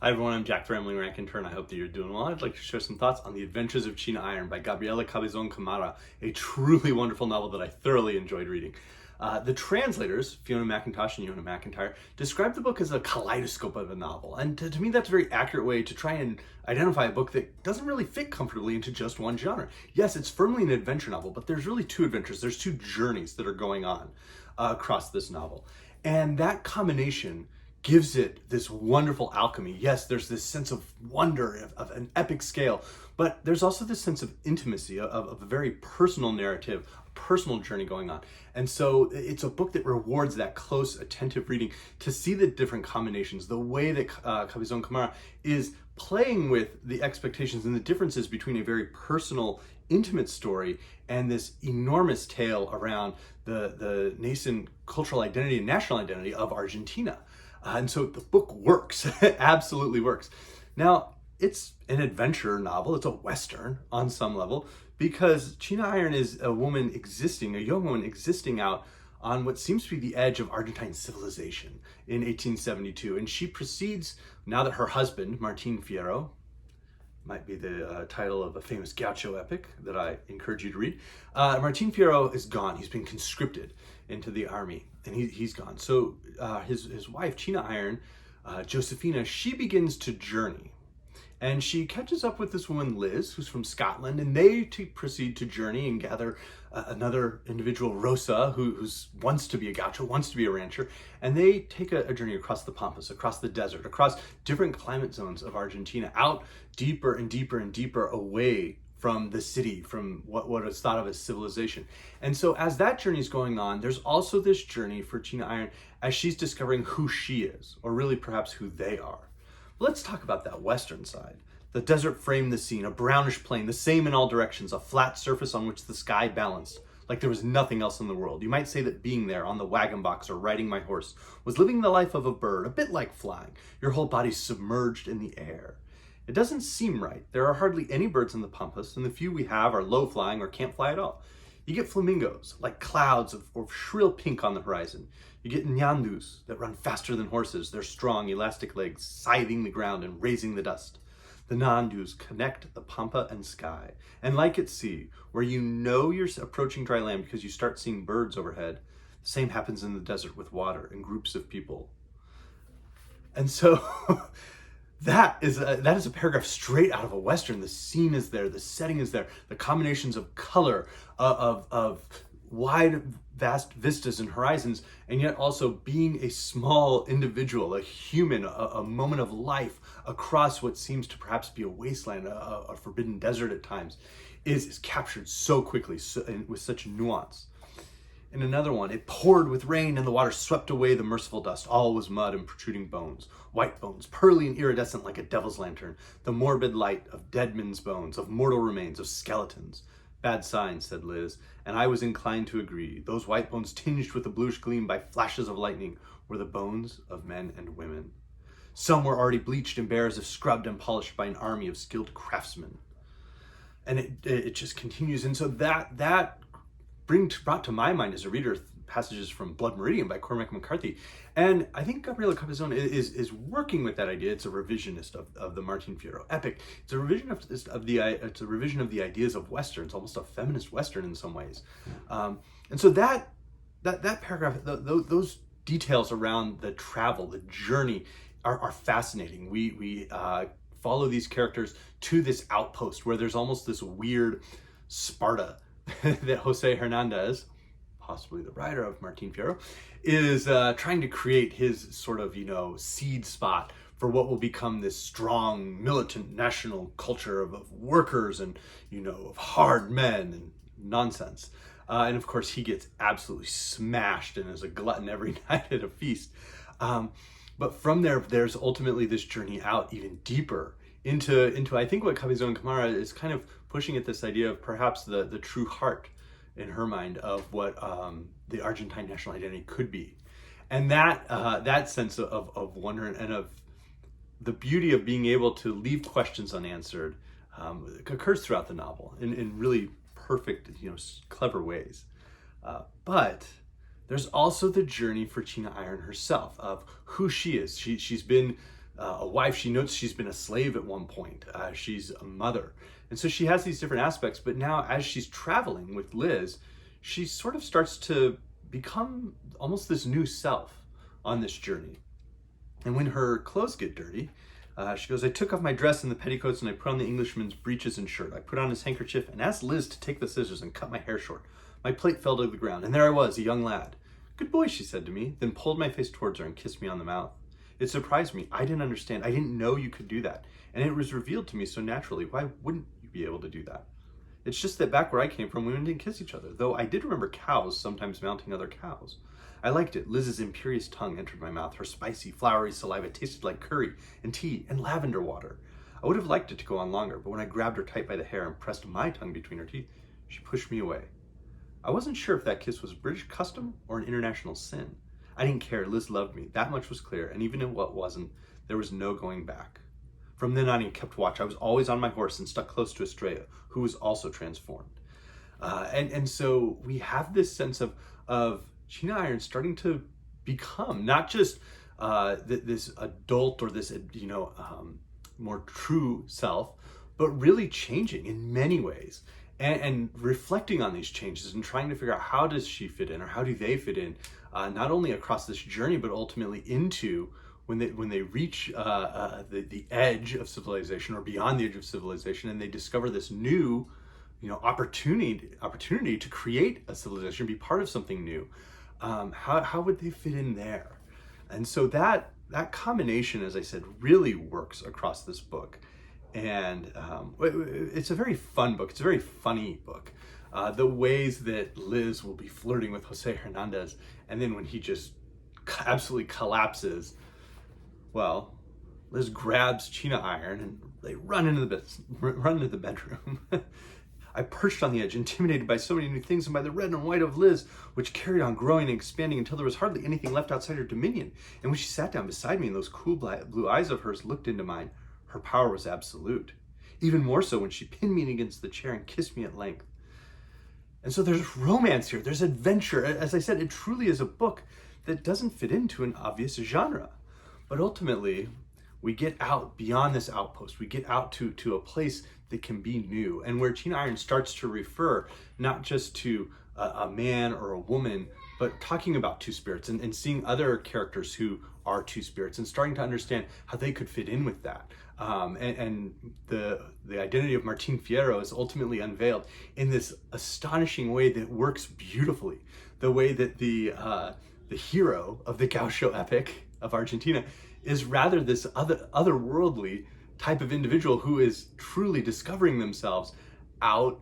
Hi everyone, I'm Jack the Rambling Raconteur, and I hope that you're doing well. I'd like to share some thoughts on The Adventures of China Iron by Gabriela Cabezón Cámara, a truly wonderful novel that I thoroughly enjoyed reading. The translators, Fiona McIntosh and Fiona McIntyre, describe the book as a kaleidoscope of a novel, and to me that's a very accurate way to try and identify a book that doesn't really fit comfortably into just one genre. Yes, it's firmly an adventure novel, but there's really two adventures, there's two journeys that are going on across this novel. And that combination gives it this wonderful alchemy. Yes, there's this sense of wonder of an epic scale, but there's also this sense of intimacy, of a very personal narrative, a personal journey going on. And so it's a book that rewards that close, attentive reading to see the different combinations, the way that Cabezón Cámara is playing with the expectations and the differences between a very personal, intimate story and this enormous tale around the nascent cultural identity and national identity of Argentina. And so the book works, it absolutely works. Now, it's an adventure novel, it's a Western on some level, because China Iron is a young woman existing out on what seems to be the edge of Argentine civilization in 1872. And she proceeds, now that her husband, Martín Fierro, might be the title of a famous gaucho epic that I encourage you to read. Martín Fierro is gone. He's been conscripted into the army, and he's gone. So his wife, China Iron, Josefina, she begins to journey. And she catches up with this woman, Liz, who's from Scotland, and they proceed to journey and gather another individual, Rosa, who wants to be a gaucho, wants to be a rancher, and they take a journey across the Pampas, across the desert, across different climate zones of Argentina, out deeper and deeper and deeper away from the city, from what is thought of as civilization. And so as that journey is going on, there's also this journey for China Iron as she's discovering who she is, or really perhaps who they are. Let's talk about that Western side. The desert framed the scene, a brownish plain, the same in all directions, a flat surface on which the sky balanced, like there was nothing else in the world. You might say that being there on the wagon box or riding my horse was living the life of a bird, a bit like flying, your whole body submerged in the air. It doesn't seem right. There are hardly any birds in the Pampas, and the few we have are low flying or can't fly at all. You get flamingos, like clouds of shrill pink on the horizon. You get ñandus that run faster than horses, their strong, elastic legs scything the ground and raising the dust. The ñandus connect the pampa and sky. And like at sea, where you know you're approaching dry land because you start seeing birds overhead, the same happens in the desert with water and groups of people. And so that is a paragraph straight out of a Western. The scene is there, the setting is there, the combinations of color, of wide, vast vistas and horizons, and yet also being a small individual, a human, a moment of life across what seems to perhaps be a wasteland, a forbidden desert at times, is captured so quickly, and with such nuance. In another one, it poured with rain and the water swept away the merciful dust. All was mud and protruding bones, white bones, pearly and iridescent like a devil's lantern, the morbid light of dead men's bones, of mortal remains, of skeletons. Bad sign, said Liz, and I was inclined to agree. Those white bones tinged with a bluish gleam by flashes of lightning were the bones of men and women. Some were already bleached and bare as if scrubbed and polished by an army of skilled craftsmen. And it just continues. And so that brought to my mind as a reader passages from Blood Meridian by Cormac McCarthy. And I think Gabriela Cabezón is working with that idea. It's a revisionist of the Martín Fierro epic. It's a revision of the ideas of Westerns, almost a feminist Western in some ways. And so that paragraph, those details around the travel, the journey are fascinating. We follow these characters to this outpost where there's almost this weird Sparta that Jose Hernández, possibly the writer of Martín Fierro, is trying to create his sort of, seed spot for what will become this strong, militant national culture of workers and, of hard men and nonsense. And of course, he gets absolutely smashed and is a glutton every night at a feast. But from there's ultimately this journey out even deeper into I think what Cabezón Cámara is kind of pushing at this idea of perhaps the true heart in her mind of what the Argentine national identity could be. And that sense of wonder and of the beauty of being able to leave questions unanswered occurs throughout the novel in really perfect, clever ways. But there's also the journey for China Iron herself of who she is. She's been a wife. She notes she's been a slave at one point. She's a mother. And so she has these different aspects, but now as she's traveling with Liz, she sort of starts to become almost this new self on this journey. And when her clothes get dirty, she goes, I took off my dress and the petticoats and I put on the Englishman's breeches and shirt. I put on his handkerchief and asked Liz to take the scissors and cut my hair short. My plate fell to the ground, and there I was, a young lad. Good boy, she said to me, then pulled my face towards her and kissed me on the mouth. It surprised me. I didn't understand. I didn't know you could do that. And it was revealed to me so naturally. Why wouldn't you be able to do that? It's just that back where I came from, women didn't kiss each other, though I did remember cows sometimes mounting other cows. I liked it. Liz's imperious tongue entered my mouth. Her spicy, floury saliva tasted like curry and tea and lavender water. I would have liked it to go on longer, but when I grabbed her tight by the hair and pressed my tongue between her teeth, she pushed me away. I wasn't sure if that kiss was British custom or an international sin. I didn't care. Liz loved me. That much was clear, and even if what wasn't, there was no going back. From then on, he kept watch. I was always on my horse and stuck close to Estrella, who was also transformed. And so we have this sense of China Iron starting to become not just this adult or this more true self, but really changing in many ways and reflecting on these changes and trying to figure out how does she fit in or how do they fit in, not only across this journey but ultimately into when they reach the edge of civilization or beyond the edge of civilization, and they discover this new opportunity to create a civilization, be part of something new. How would they fit in there? And so that combination, as I said, really works across this book. And it's a very fun book. It's a very funny book. The ways that Liz will be flirting with Jose Hernández, and then when he just absolutely collapses, well, Liz grabs China Iron and they run into the bedroom. I perched on the edge, intimidated by so many new things and by the red and white of Liz, which carried on growing and expanding until there was hardly anything left outside her dominion. And when she sat down beside me and those cool blue eyes of hers looked into mine, her power was absolute. Even more so when she pinned me against the chair and kissed me at length. And so there's romance here, there's adventure. As I said, it truly is a book that doesn't fit into an obvious genre. But ultimately, we get out beyond this outpost. We get out to a place that can be new, and where China Iron starts to refer not just to a man or a woman, but talking about two spirits and seeing other characters who are two spirits and starting to understand how they could fit in with that. And the identity of Martín Fierro is ultimately unveiled in this astonishing way that works beautifully. The way that the hero of the gaucho epic of Argentina is rather this otherworldly type of individual who is truly discovering themselves out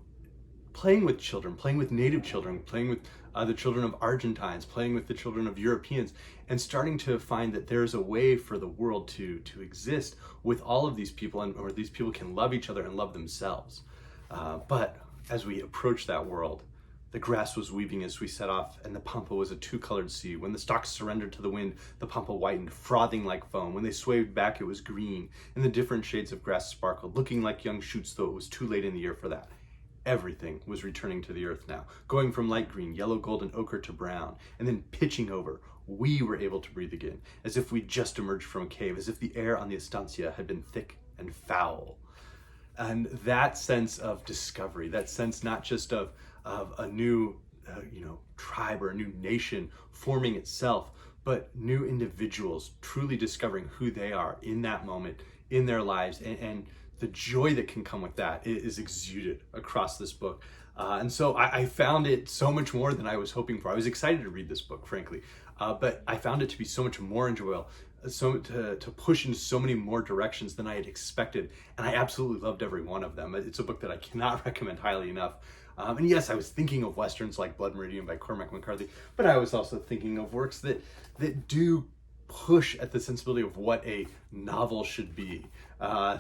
playing with children, playing with native children, playing with the children of Argentines, playing with the children of Europeans, and starting to find that there's a way for the world to exist with all of these people, and where these people can love each other and love themselves. But as we approach that world, the grass was weeping as we set off, and the pampa was a two-colored sea. When the stalks surrendered to the wind, the pampa whitened, frothing like foam. When they swayed back, it was green, and the different shades of grass sparkled, looking like young shoots, though it was too late in the year for that. Everything was returning to the earth now, going from light green, yellow, gold, and ochre to brown, and then pitching over. We were able to breathe again, as if we'd just emerged from a cave, as if the air on the estancia had been thick and foul. And that sense of discovery, that sense not just of a new tribe or a new nation forming itself, but new individuals truly discovering who they are in that moment in their lives, and the joy that can come with that is exuded across this book. And so I found it so much more than I was hoping for. I was excited to read this book, frankly, but I found it to be so much more enjoyable, so to push in so many more directions than I had expected, and I absolutely loved every one of them. It's a book that I cannot recommend highly enough. And yes, I was thinking of Westerns like Blood Meridian by Cormac McCarthy, but I was also thinking of works that do push at the sensibility of what a novel should be.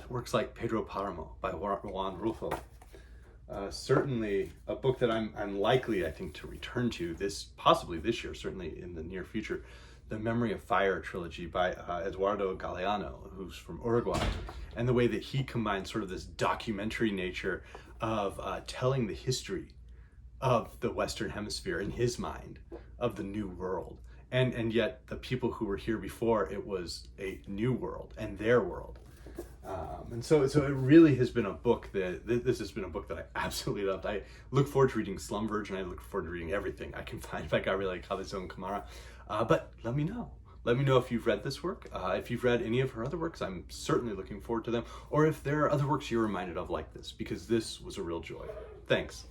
Works like Pedro Páramo by Juan Rulfo. Certainly a book that I'm likely, I think, to return to possibly this year, certainly in the near future. The Memory of Fire trilogy by Eduardo Galeano, who's from Uruguay, and the way that he combines sort of this documentary nature of telling the history of the Western Hemisphere in his mind, of the New World, and yet the people who were here before, it was a new world and their world. And so it really has been a book this has been a book that I absolutely loved. I look forward to reading Slum Virgin. I look forward to reading everything I can find by Gabriela Cabezón Cámara. But let me know. Let me know if you've read this work. If you've read any of her other works, I'm certainly looking forward to them. Or if there are other works you're reminded of like this, because this was a real joy. Thanks.